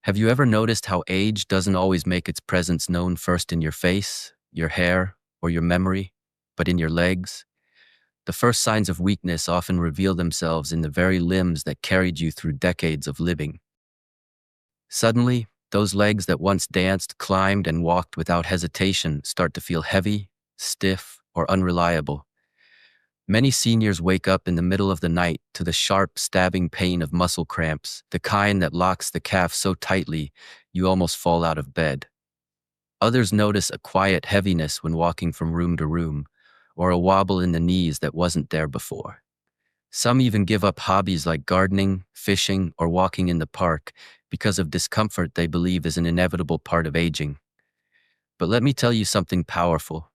Have you ever noticed how age doesn't always make its presence known first in your face, your hair, or your memory, but in your legs? The first signs of weakness often reveal themselves in the very limbs that carried you through decades of living. Suddenly, those legs that once danced, climbed, and walked without hesitation start to feel heavy, stiff, or unreliable. Many seniors wake up in the middle of the night to the sharp, stabbing pain of muscle cramps, the kind that locks the calf so tightly you almost fall out of bed. Others notice a quiet heaviness when walking from room to room, or a wobble in the knees that wasn't there before. Some even give up hobbies like gardening, fishing, or walking in the park because of discomfort they believe is an inevitable part of aging. But let me tell you something powerful.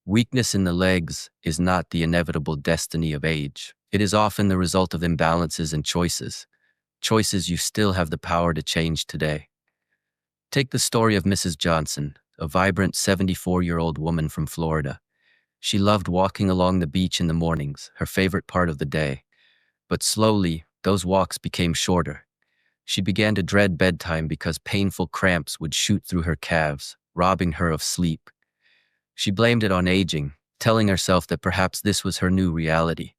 Weakness in the legs is not the inevitable destiny of age. It is often the result of imbalances and choices you still have the power to change today. Take the story of Mrs. Johnson, a vibrant 74-year-old woman from Florida. She loved walking along the beach in the mornings, her favorite part of the day. But slowly, those walks became shorter. She began to dread bedtime because painful cramps would shoot through her calves, robbing her of sleep. She blamed it on aging, telling herself that perhaps this was her new reality.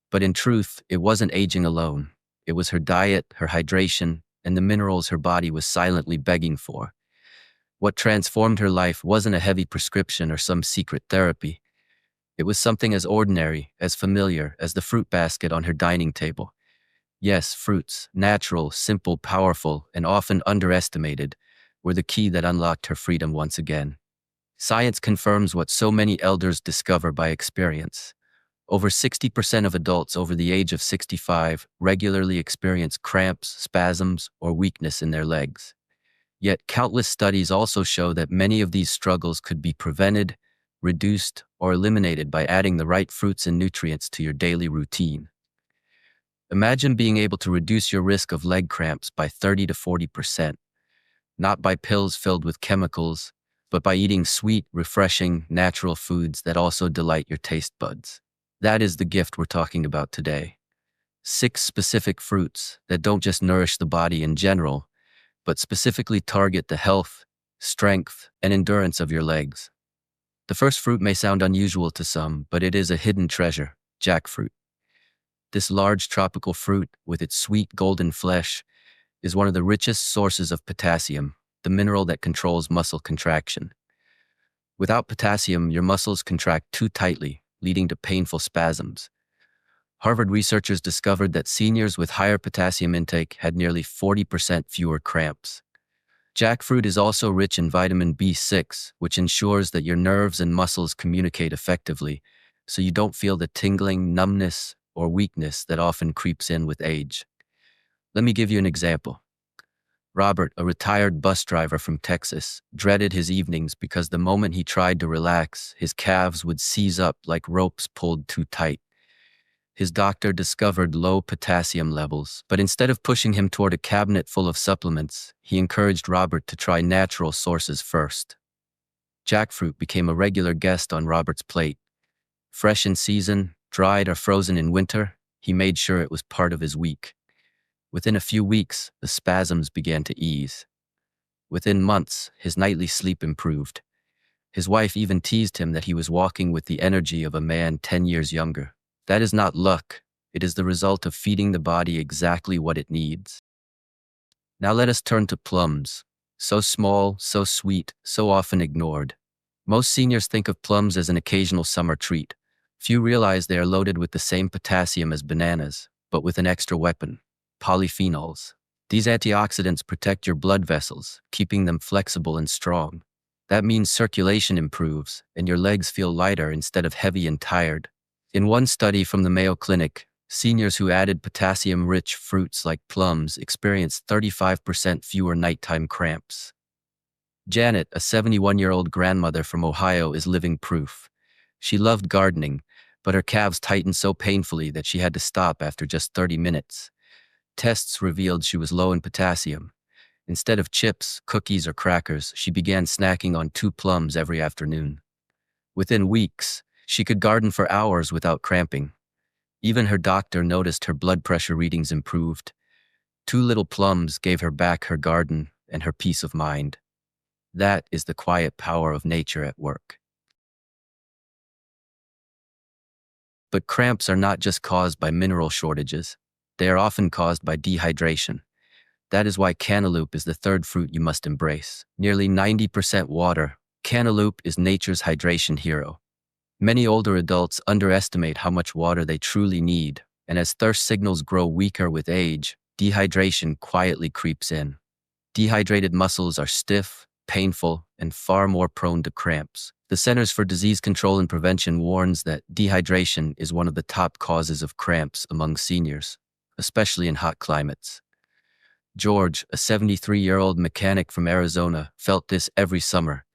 But in truth, it wasn't aging alone. It was her diet, her hydration, and the minerals her body was silently begging for. What transformed her life wasn't a heavy prescription or some secret therapy. It was something as ordinary, as familiar as the fruit basket on her dining table. Yes, fruits, natural, simple, powerful, and often underestimated, were the key that unlocked her freedom once again. Science confirms what so many elders discover by experience. Over 60% of adults over the age of 65 regularly experience cramps, spasms, or weakness in their legs. Yet countless studies also show that many of these struggles could be prevented, reduced, or eliminated by adding the right fruits and nutrients to your daily routine. Imagine being able to reduce your risk of leg cramps by 30 to 40%, not by pills filled with chemicals, but by eating sweet, refreshing, natural foods that also delight your taste buds. That is the gift we're talking about today. 6 specific fruits that don't just nourish the body in general, but specifically target the health, strength, and endurance of your legs. The first fruit may sound unusual to some, but it is a hidden treasure: jackfruit. This large tropical fruit, with its sweet golden flesh, is one of the richest sources of potassium, the mineral that controls muscle contraction. Without potassium, your muscles contract too tightly, leading to painful spasms. Harvard researchers discovered that seniors with higher potassium intake had nearly 40% fewer cramps. Jackfruit is also rich in vitamin B6, which ensures that your nerves and muscles communicate effectively, so you don't feel the tingling, numbness, or weakness that often creeps in with age. Let me give you an example. Robert, a retired bus driver from Texas, dreaded his evenings because the moment he tried to relax, his calves would seize up like ropes pulled too tight. His doctor discovered low potassium levels, but instead of pushing him toward a cabinet full of supplements, he encouraged Robert to try natural sources first. Jackfruit became a regular guest on Robert's plate. Fresh in season, dried or frozen in winter, he made sure it was part of his week. Within a few weeks, the spasms began to ease. Within months, his nightly sleep improved. His wife even teased him that he was walking with the energy of a man 10 years younger. That is not luck. It is the result of feeding the body exactly what it needs. Now let us turn to plums. So small, so sweet, so often ignored. Most seniors think of plums as an occasional summer treat. Few realize they are loaded with the same potassium as bananas, but with an extra weapon: polyphenols. These antioxidants protect your blood vessels, keeping them flexible and strong. That means circulation improves, and your legs feel lighter instead of heavy and tired. In one study from the Mayo Clinic, seniors who added potassium-rich fruits like plums experienced 35% fewer nighttime cramps. Janet, a 71-year-old grandmother from Ohio, is living proof. She loved gardening, but her calves tightened so painfully that she had to stop after just 30 minutes. Tests revealed she was low in potassium. Instead of chips, cookies, or crackers, she began snacking on 2 plums every afternoon. Within weeks, she could garden for hours without cramping. Even her doctor noticed her blood pressure readings improved. 2 little plums gave her back her garden and her peace of mind. That is the quiet power of nature at work. But cramps are not just caused by mineral shortages. They are often caused by dehydration. That is why cantaloupe is the third fruit you must embrace. Nearly 90% water, cantaloupe is nature's hydration hero. Many older adults underestimate how much water they truly need, and as thirst signals grow weaker with age, dehydration quietly creeps in. Dehydrated muscles are stiff, painful, and far more prone to cramps. The Centers for Disease Control and Prevention warns that dehydration is one of the top causes of cramps among seniors, especially in hot climates. George, a 73-year-old mechanic from Arizona, felt this every summer.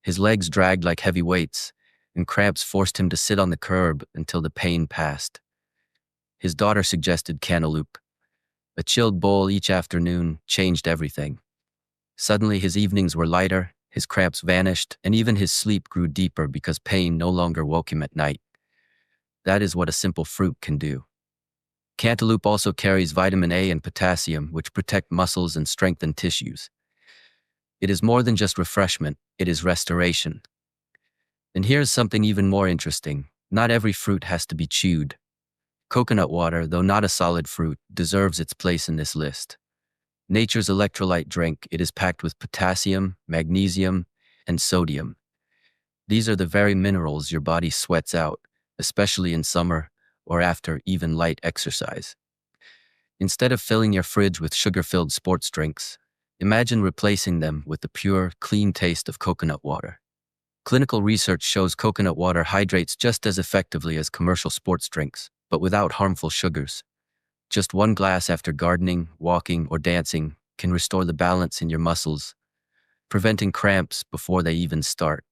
His legs dragged like heavy weights, and cramps forced him to sit on the curb until the pain passed. His daughter suggested cantaloupe. A chilled bowl each afternoon changed everything. Suddenly his evenings were lighter, his cramps vanished, and even his sleep grew deeper because pain no longer woke him at night. That is what a simple fruit can do. Cantaloupe also carries vitamin A and potassium, which protect muscles and strengthen tissues. It is more than just refreshment, it is restoration. And here's something even more interesting. Not every fruit has to be chewed. Coconut water, though not a solid fruit, deserves its place in this list. Nature's electrolyte drink, it is packed with potassium, magnesium, and sodium. These are the very minerals your body sweats out, especially in summer or after even light exercise. Instead of filling your fridge with sugar-filled sports drinks, imagine replacing them with the pure, clean taste of coconut water. Clinical research shows coconut water hydrates just as effectively as commercial sports drinks, but without harmful sugars. Just one glass after gardening, walking, or dancing can restore the balance in your muscles, preventing cramps before they even start.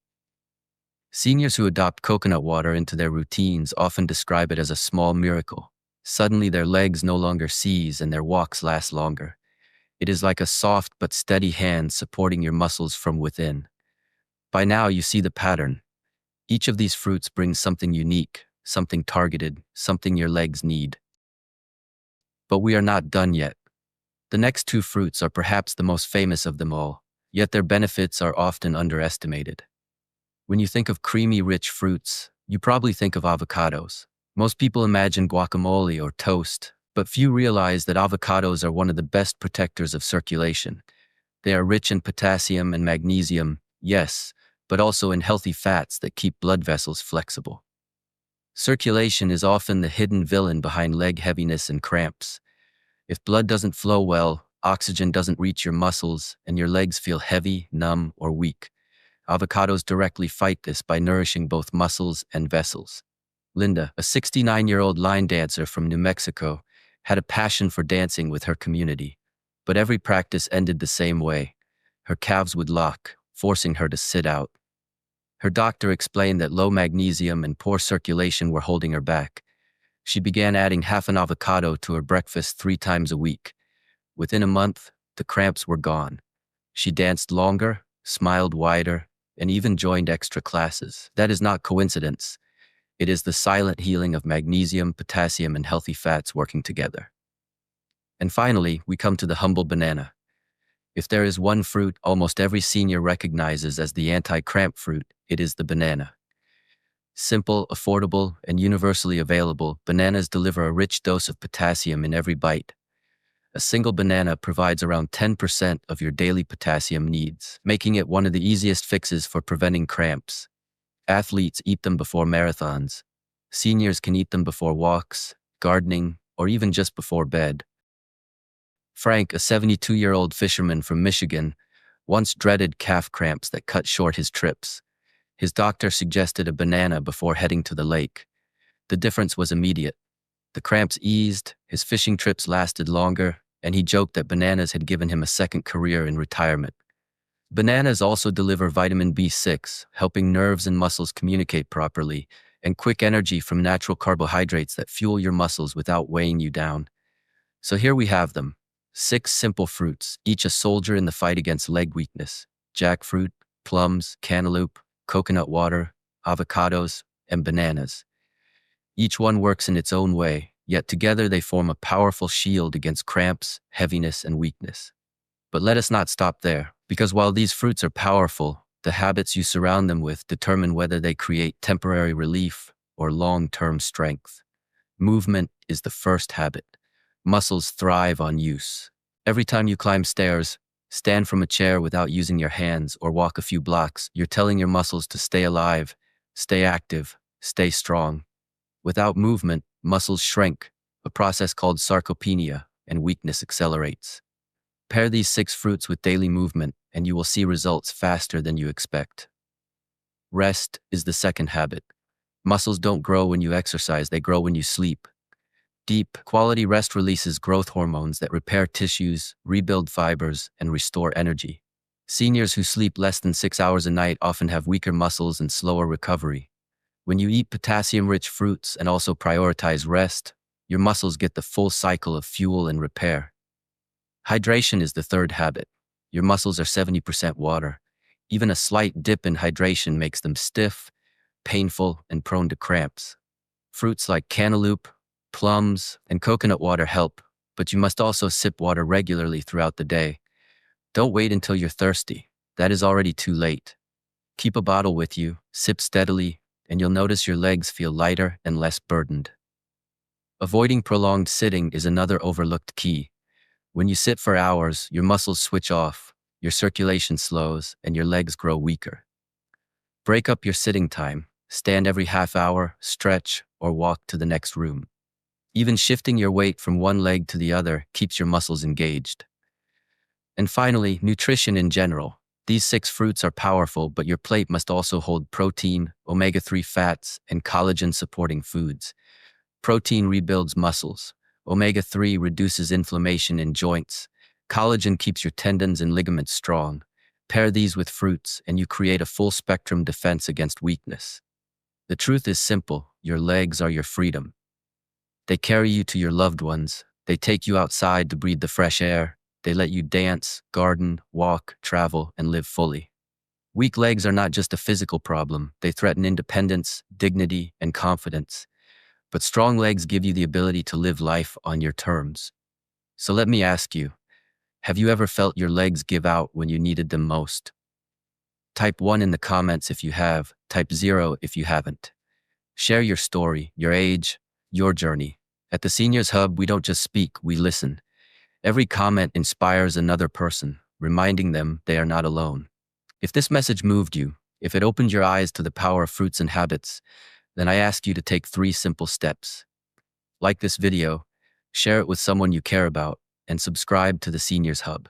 Seniors who adopt coconut water into their routines often describe it as a small miracle. Suddenly their legs no longer seize and their walks last longer. It is like a soft but steady hand supporting your muscles from within. By now you see the pattern. Each of these fruits brings something unique, something targeted, something your legs need. But we are not done yet. The next two fruits are perhaps the most famous of them all, yet their benefits are often underestimated. When you think of creamy, rich fruits, you probably think of avocados. Most people imagine guacamole or toast, but few realize that avocados are one of the best protectors of circulation. They are rich in potassium and magnesium, yes, but also in healthy fats that keep blood vessels flexible. Circulation is often the hidden villain behind leg heaviness and cramps. If blood doesn't flow well, oxygen doesn't reach your muscles, and your legs feel heavy, numb, or weak. Avocados directly fight this by nourishing both muscles and vessels. Linda, a 69-year-old line dancer from New Mexico, had a passion for dancing with her community. But every practice ended the same way. Her calves would lock, forcing her to sit out. Her doctor explained that low magnesium and poor circulation were holding her back. She began adding half an avocado to her breakfast 3 times a week. Within a month, the cramps were gone. She danced longer, smiled wider, and even joined extra classes. That is not coincidence. It is the silent healing of magnesium, potassium, and healthy fats working together. And finally, we come to the humble banana. If there is one fruit almost every senior recognizes as the anti-cramp fruit, it is the banana. Simple, affordable, and universally available, bananas deliver a rich dose of potassium in every bite. A single banana provides around 10% of your daily potassium needs, making it one of the easiest fixes for preventing cramps. Athletes eat them before marathons. Seniors can eat them before walks, gardening, or even just before bed. Frank, a 72-year-old fisherman from Michigan, once dreaded calf cramps that cut short his trips. His doctor suggested a banana before heading to the lake. The difference was immediate. The cramps eased, his fishing trips lasted longer, and he joked that bananas had given him a second career in retirement. Bananas also deliver vitamin B6, helping nerves and muscles communicate properly, and quick energy from natural carbohydrates that fuel your muscles without weighing you down. So here we have them. 6 simple fruits, each a soldier in the fight against leg weakness. Jackfruit, plums, cantaloupe, coconut water, avocados, and bananas. Each one works in its own way, yet together they form a powerful shield against cramps, heaviness, and weakness. But let us not stop there, because while these fruits are powerful, the habits you surround them with determine whether they create temporary relief or long-term strength. Movement is the first habit. Muscles thrive on use. Every time you climb stairs, stand from a chair without using your hands, or walk a few blocks, you're telling your muscles to stay alive, stay active, stay strong. Without movement, muscles shrink, a process called sarcopenia, and weakness accelerates. Pair these 6 fruits with daily movement, and you will see results faster than you expect. Rest is the second habit. Muscles don't grow when you exercise, they grow when you sleep. Deep, quality rest releases growth hormones that repair tissues, rebuild fibers, and restore energy. Seniors who sleep less than 6 hours a night often have weaker muscles and slower recovery. When you eat potassium-rich fruits and also prioritize rest, your muscles get the full cycle of fuel and repair. Hydration is the third habit. Your muscles are 70% water. Even a slight dip in hydration makes them stiff, painful, and prone to cramps. Fruits like cantaloupe, plums, and coconut water help, but you must also sip water regularly throughout the day. Don't wait until you're thirsty. That is already too late. Keep a bottle with you, sip steadily, and you'll notice your legs feel lighter and less burdened. Avoiding prolonged sitting is another overlooked key. When you sit for hours, your muscles switch off, your circulation slows, and your legs grow weaker. Break up your sitting time. Stand every half hour, stretch, or walk to the next room. Even shifting your weight from one leg to the other keeps your muscles engaged. And finally, nutrition in general. These 6 fruits are powerful, but your plate must also hold protein, omega-3 fats, and collagen-supporting foods. Protein rebuilds muscles. Omega-3 reduces inflammation in joints. Collagen keeps your tendons and ligaments strong. Pair these with fruits, and you create a full-spectrum defense against weakness. The truth is simple. Your legs are your freedom. They carry you to your loved ones. They take you outside to breathe the fresh air. They let you dance, garden, walk, travel, and live fully. Weak legs are not just a physical problem. They threaten independence, dignity, and confidence. But strong legs give you the ability to live life on your terms. So let me ask you, have you ever felt your legs give out when you needed them most? Type 1 in the comments if you have, type 0 if you haven't. Share your story, your age, your journey. At the Seniors Hub, we don't just speak, we listen. Every comment inspires another person, reminding them they are not alone. If this message moved you, if it opened your eyes to the power of fruits and habits, then I ask you to take 3 simple steps. Like this video, share it with someone you care about, and subscribe to the Seniors Hub.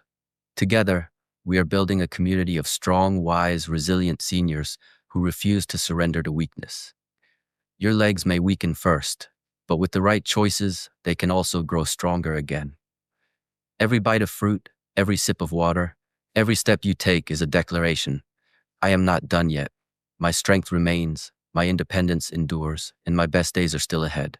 Together, we are building a community of strong, wise, resilient seniors who refuse to surrender to weakness. Your legs may weaken first, but with the right choices, they can also grow stronger again. Every bite of fruit, every sip of water, every step you take is a declaration. I am not done yet. My strength remains, my independence endures, and my best days are still ahead.